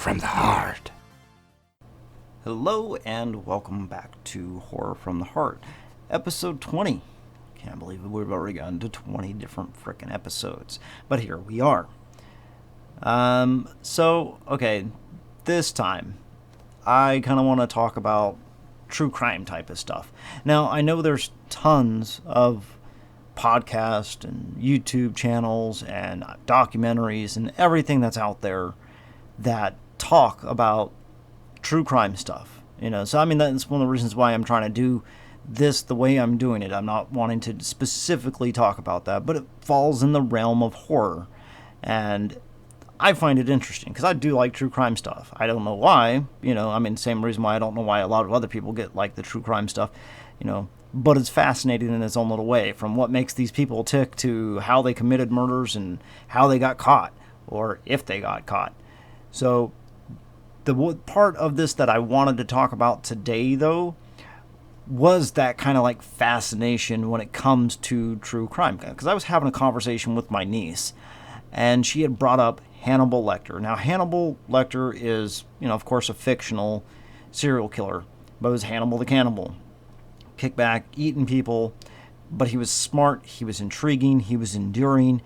from the Heart. Hello and welcome back to Horror from the Heart, episode 20. Can't believe we've already gotten to 20 different frickin' episodes, but here we are. This time, I kind of want to talk about true crime type of stuff. Now, I know there's tons of podcasts and YouTube channels and documentaries and everything that's out there that talk about true crime stuff. So I mean, that's one of the reasons why I'm trying to do this the way I'm doing it. I'm not wanting to specifically talk about that, but it falls in the realm of horror. And I find it interesting because I do like true crime stuff. I don't know why, same reason why I don't know why a lot of other people get like the true crime stuff, but it's fascinating in its own little way, from what makes these people tick to how they committed murders and how they got caught, or if they got caught. So the part of this that I wanted to talk about today, though, was that kind of like fascination when it comes to true crime. Because I was having a conversation with my niece, and she had brought up Hannibal Lecter. Now, Hannibal Lecter is, of course, a fictional serial killer, but it was Hannibal the Cannibal. Kickback, eating people, but he was smart, he was intriguing, he was enduring,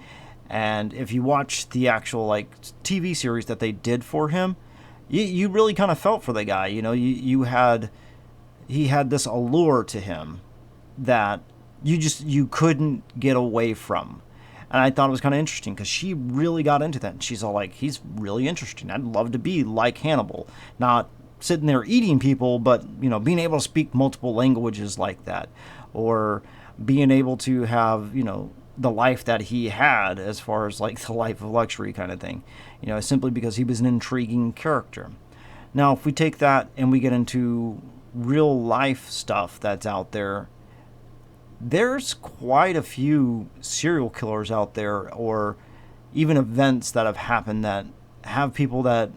and if you watch the actual TV series that they did for him, you really kind of felt for the guy. He had this allure to him that you couldn't get away from. And I thought it was kind of interesting because she really got into that. And she's all like, he's really interesting. I'd love to be like Hannibal. Not sitting there eating people, but, being able to speak multiple languages like that. Or being able to have, the life that he had as far as like the life of luxury kind of thing. Simply because he was an intriguing character. Now, if we take that and we get into real life stuff that's out there, there's quite a few serial killers out there, or even events that have happened that have people that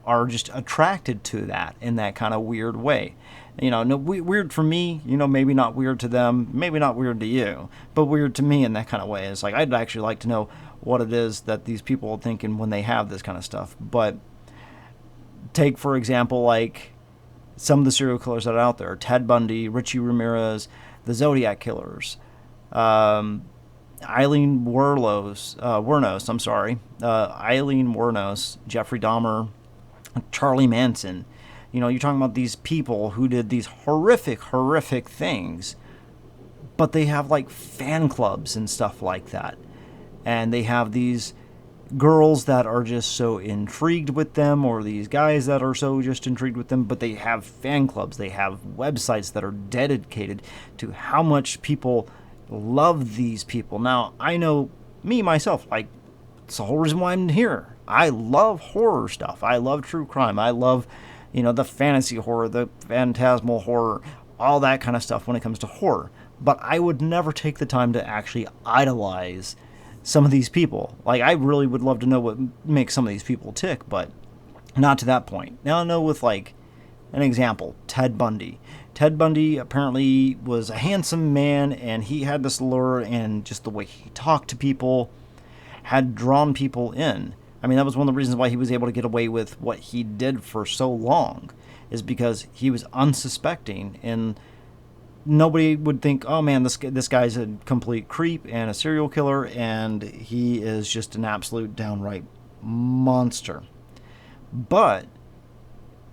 are just attracted to that in that kind of weird way. Weird for me, maybe not weird to them, maybe not weird to you, but weird to me in that kind of way. It's like, I'd actually like to know what it is that these people are thinking when they have this kind of stuff. But take, for example, like some of the serial killers that are out there: Ted Bundy, Richie Ramirez, the Zodiac Killers, Eileen Wuornos, Eileen Wuornos, Jeffrey Dahmer, Charlie Manson. You're talking about these people who did these horrific things, but they have like fan clubs and stuff like that. And they have these girls that are just so intrigued with them, or these guys that are so just intrigued with them, but they have fan clubs. They have websites that are dedicated to how much people love these people. Now, I know me, myself, it's the whole reason why I'm here. I love horror stuff. I love true crime. I love, the fantasy horror, the phantasmal horror, all that kind of stuff when it comes to horror. But I would never take the time to actually idolize some of these people. I really would love to know what makes some of these people tick, but not to that point. Now I know with an example, Ted Bundy. Ted Bundy apparently was a handsome man, and he had this allure, and just the way he talked to people had drawn people in. I mean, that was one of the reasons why he was able to get away with what he did for so long, is because he was unsuspecting, and nobody would think, oh man, this guy's a complete creep and a serial killer, and he is just an absolute downright monster. But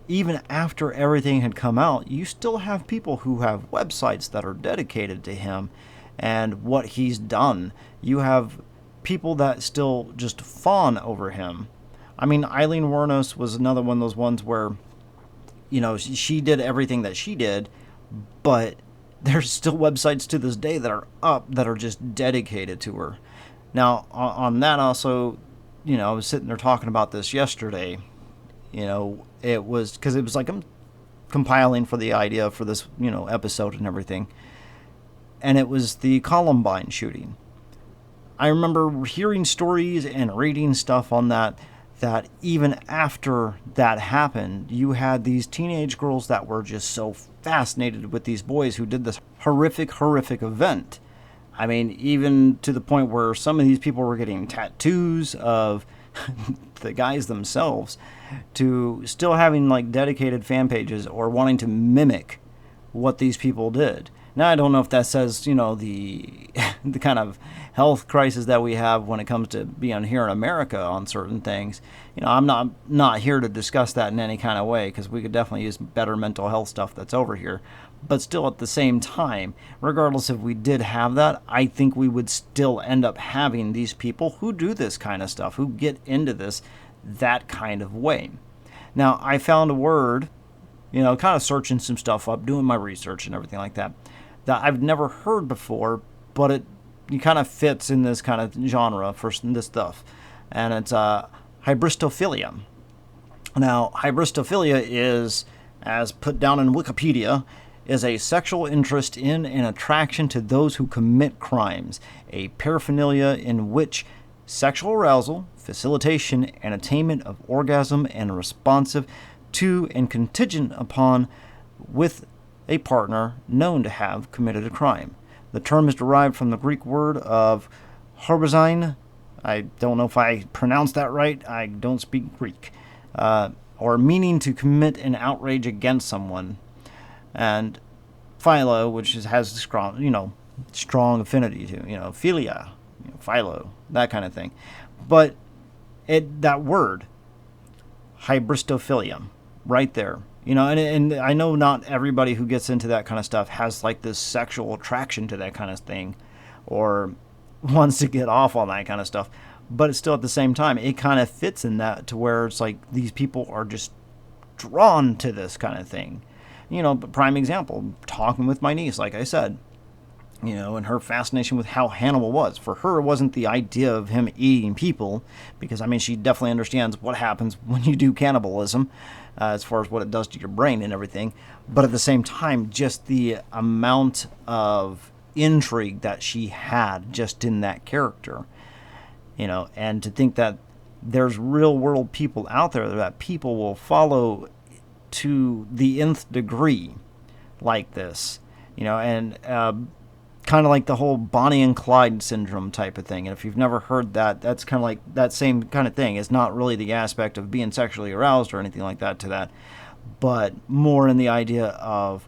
even after everything had come out, you still have people who have websites that are dedicated to him and what he's done. You have people that still just fawn over him. I mean, Eileen Wuornos was another one of those ones where, she did everything that she did, but there's still websites to this day that are up that are just dedicated to her. Now, on that also, I was sitting there talking about this yesterday. It was because it was like I'm compiling for the idea for this, episode and everything. And it was the Columbine shooting. I remember hearing stories and reading stuff on that even after that happened, you had these teenage girls that were just so fascinated with these boys who did this horrific event. I mean, even to the point where some of these people were getting tattoos of the guys themselves to still having like dedicated fan pages or wanting to mimic what these people did. Now, I don't know if that says, the the kind of health crisis that we have when it comes to being here in America on certain things. I'm not here to discuss that in any kind of way, because we could definitely use better mental health stuff that's over here. But still, at the same time, regardless if we did have that, I think we would still end up having these people who do this kind of stuff, who get into this that kind of way. Now, I found a word, kind of searching some stuff up, doing my research and everything like that I've never heard before, but it kind of fits in this kind of genre for this stuff. And it's Hybristophilia. Now, Hybristophilia is, as put down in Wikipedia, is a sexual interest in and attraction to those who commit crimes, a paraphernalia in which sexual arousal, facilitation, and attainment of orgasm and responsive to and contingent upon with a partner known to have committed a crime. The term is derived from the Greek word of harbizine. I don't know if I pronounced that right. I don't speak Greek. Or meaning to commit an outrage against someone. And philo, which has strong affinity to, philia, philo, that kind of thing. But that word, hybristophilia, right there. And I know not everybody who gets into that kind of stuff has like this sexual attraction to that kind of thing or wants to get off on that kind of stuff. But it's still at the same time, it kind of fits in that to where it's like these people are just drawn to this kind of thing. Prime example, talking with my niece, like I said, and her fascination with how Hannibal was. For her, it wasn't the idea of him eating people, because, she definitely understands what happens when you do cannibalism, as far as what it does to your brain and everything. But at the same time, just the amount of intrigue that she had just in that character, and to think that there's real world people out there that people will follow to the nth degree like this, and kind of like the whole Bonnie and Clyde syndrome type of thing. And if you've never heard that, that's kind of like that same kind of thing. It's not really the aspect of being sexually aroused or anything like that to that, but more in the idea of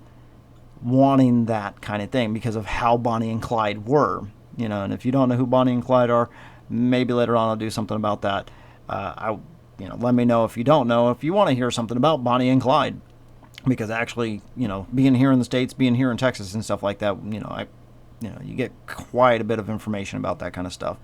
wanting that kind of thing because of how Bonnie and Clyde were, and if you don't know who Bonnie and Clyde are, maybe later on I'll do something about that. Let me know if you don't know, if you want to hear something about Bonnie and Clyde, because actually, being here in the States, being here in Texas and stuff like that, you get quite a bit of information about that kind of stuff.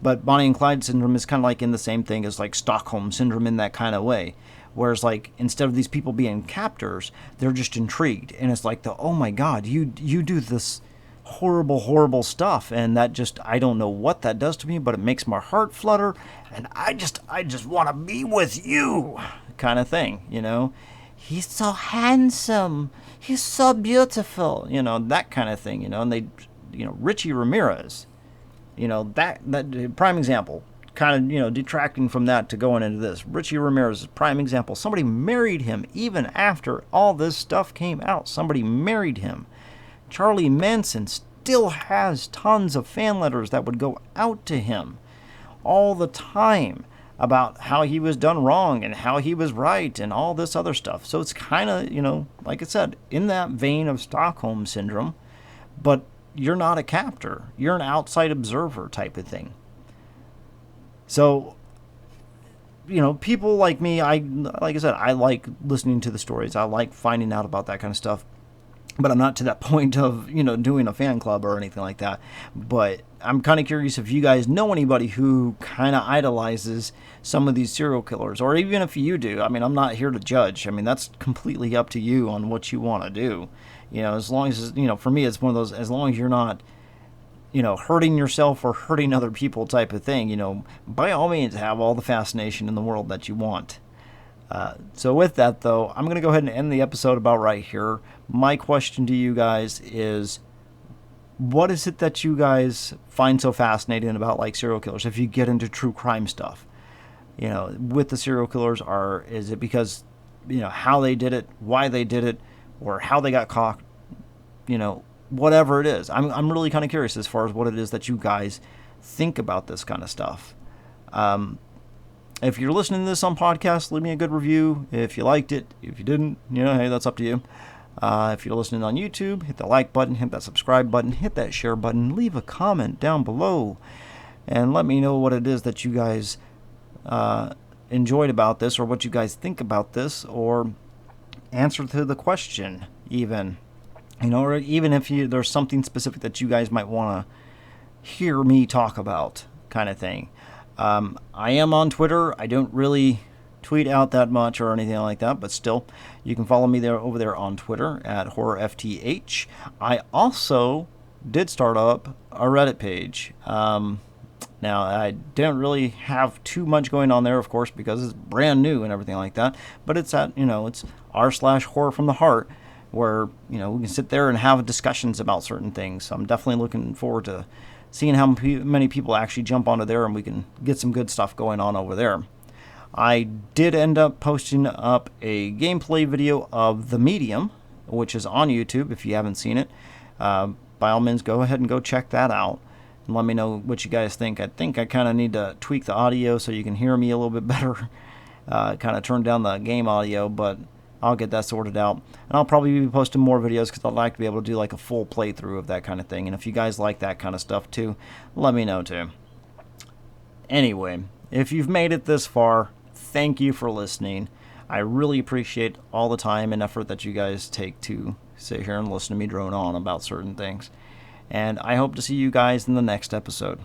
But Bonnie and Clyde syndrome is kind of like in the same thing as like Stockholm syndrome in that kind of way. Whereas like instead of these people being captors, they're just intrigued. And it's like oh my God, you do this horrible, horrible stuff. And that just, I don't know what that does to me, but it makes my heart flutter. And I just want to be with you kind of thing, He's so handsome. He's so beautiful, that kind of thing, and they, Richie Ramirez, that prime example, kind of, detracting from that to going into this. Richie Ramirez is prime example. Somebody married him even after all this stuff came out. Somebody married him. Charlie Manson still has tons of fan letters that would go out to him all the time about how he was done wrong and how he was right and all this other stuff. So it's kind of, like I said, in that vein of Stockholm syndrome, but you're not a captor. You're an outside observer type of thing. So, people like me, like I said, I like listening to the stories. I like finding out about that kind of stuff. But I'm not to that point of, doing a fan club or anything like that. But I'm kind of curious if you guys know anybody who kind of idolizes some of these serial killers. Or even if you do. I'm not here to judge. That's completely up to you on what you want to do. As long as, for me, it's one of those, as long as you're not, hurting yourself or hurting other people type of thing, by all means, have all the fascination in the world that you want. So with that, though, I'm going to go ahead and end the episode about right here. My question to you guys is, what is it that you guys find so fascinating about like serial killers? If you get into true crime stuff, with the serial killers, is it because, how they did it, why they did it, or how they got caught, whatever it is. I'm really kind of curious as far as what it is that you guys think about this kind of stuff. If you're listening to this on podcast, leave me a good review. If you liked it, if you didn't, hey, that's up to you. If you're listening on YouTube, hit the like button, hit that subscribe button, hit that share button, leave a comment down below, and let me know what it is that you guys enjoyed about this, or what you guys think about this, or answer to the question, even. Or even if there's something specific that you guys might want to hear me talk about, kind of thing. I am on Twitter. I don't really tweet out that much or anything like that, but still, you can follow me over there on Twitter at HorrorFTH. I also did start up a Reddit page. Now, I don't really have too much going on there, of course, because it's brand new and everything like that, but it's at, it's r/horror from the heart, where, we can sit there and have discussions about certain things. So I'm definitely looking forward to seeing how many people actually jump onto there, and we can get some good stuff going on over there. I did end up posting up a gameplay video of The Medium, which is on YouTube. If you haven't seen it, by all means, go ahead and go check that out, and let me know what you guys think. I think I kind of need to tweak the audio so you can hear me a little bit better, kind of turn down the game audio, but I'll get that sorted out. And I'll probably be posting more videos because I'd like to be able to do like a full playthrough of that kind of thing. And if you guys like that kind of stuff too, let me know too. Anyway, if you've made it this far, thank you for listening. I really appreciate all the time and effort that you guys take to sit here and listen to me drone on about certain things. And I hope to see you guys in the next episode.